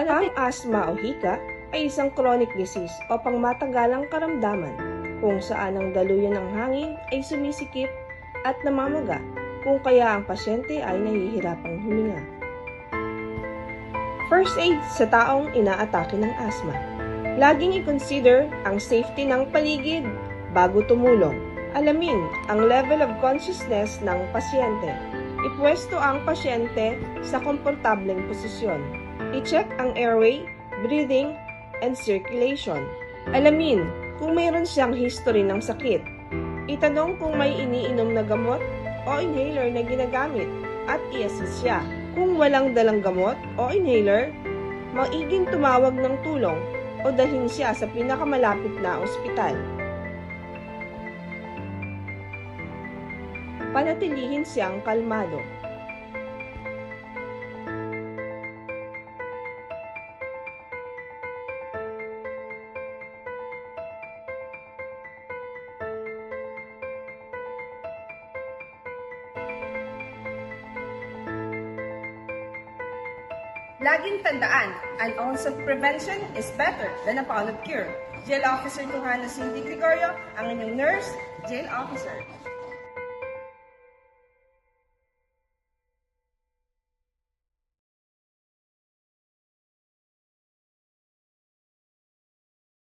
Ang asthma o hika ay isang chronic disease o pangmatagalang karamdaman kung saan ang daluyan ng hangin ay sumisikip at namamaga kung kaya ang pasyente ay nahihirapang huminga. First aid sa taong inaatake ng asthma. Laging i-consider ang safety ng paligid bago tumulong. Alamin ang level of consciousness ng pasyente. Ipwesto ang pasyente sa komportableng posisyon. I-check ang airway, breathing, and circulation. Alamin kung mayroon siyang history ng sakit. Itanong kung may iniinom na gamot o inhaler na ginagamit at i-assist siya. Kung walang dalang gamot o inhaler, maiging tumawag ng tulong o dalhin siya sa pinakamalapit na ospital. Panatilihin siyang kalmado. Laging tandaan, an ounce of prevention is better than a pound of cure. Jail Officer Tuhana Cindy Gregorio, ang inyong nurse, jail officer.